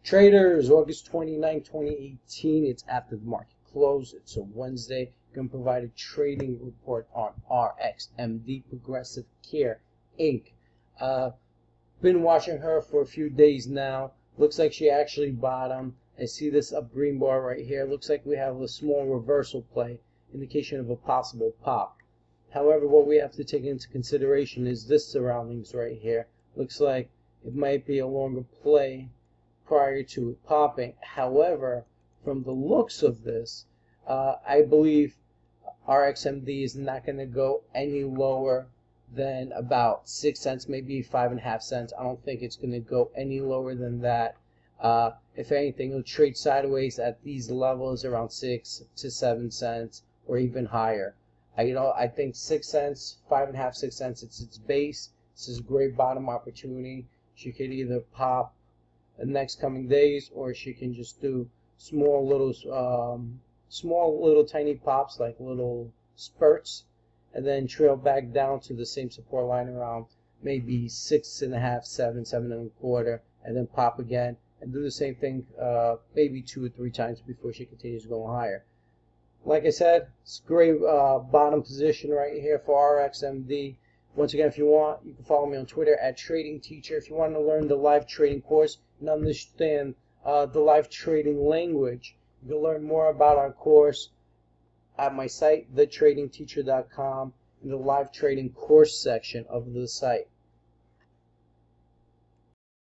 Traders, August 29, 2018. It's after the market close. It's a Wednesday. Going to provide a trading report on RXMD, Progressive Care Inc. Been watching her for a few days now. Looks like she actually bottomed. I see this up green bar right here. Looks like we have a small reversal play, indication of a possible pop. However, what we have to take into consideration is this surroundings right here. Looks like it might be a longer play prior to it popping. However, from the looks of this, I believe RXMD is not going to go any lower than about 6 cents, maybe 5.5 cents. I don't think it's going to go any lower than that. If anything, it'll trade sideways at these levels around 6 to 7 cents or even higher. I think 6 cents, 5.5, 6 cents, it's its base. This is a great bottom opportunity. She could either pop the next coming days, or she can just do small little tiny pops, like little spurts, and then trail back down to the same support line around maybe 6.5, 7, 7.25, and then pop again and do the same thing maybe 2 or 3 times before she continues going higher. Like I said, it's a great bottom position right here for RXMD. Once again, if you want, you can follow me on Twitter at Trading Teacher. If you want to learn the live trading course and understand the live trading language, you can learn more about our course at my site, thetradingteacher.com, in the live trading course section of the site.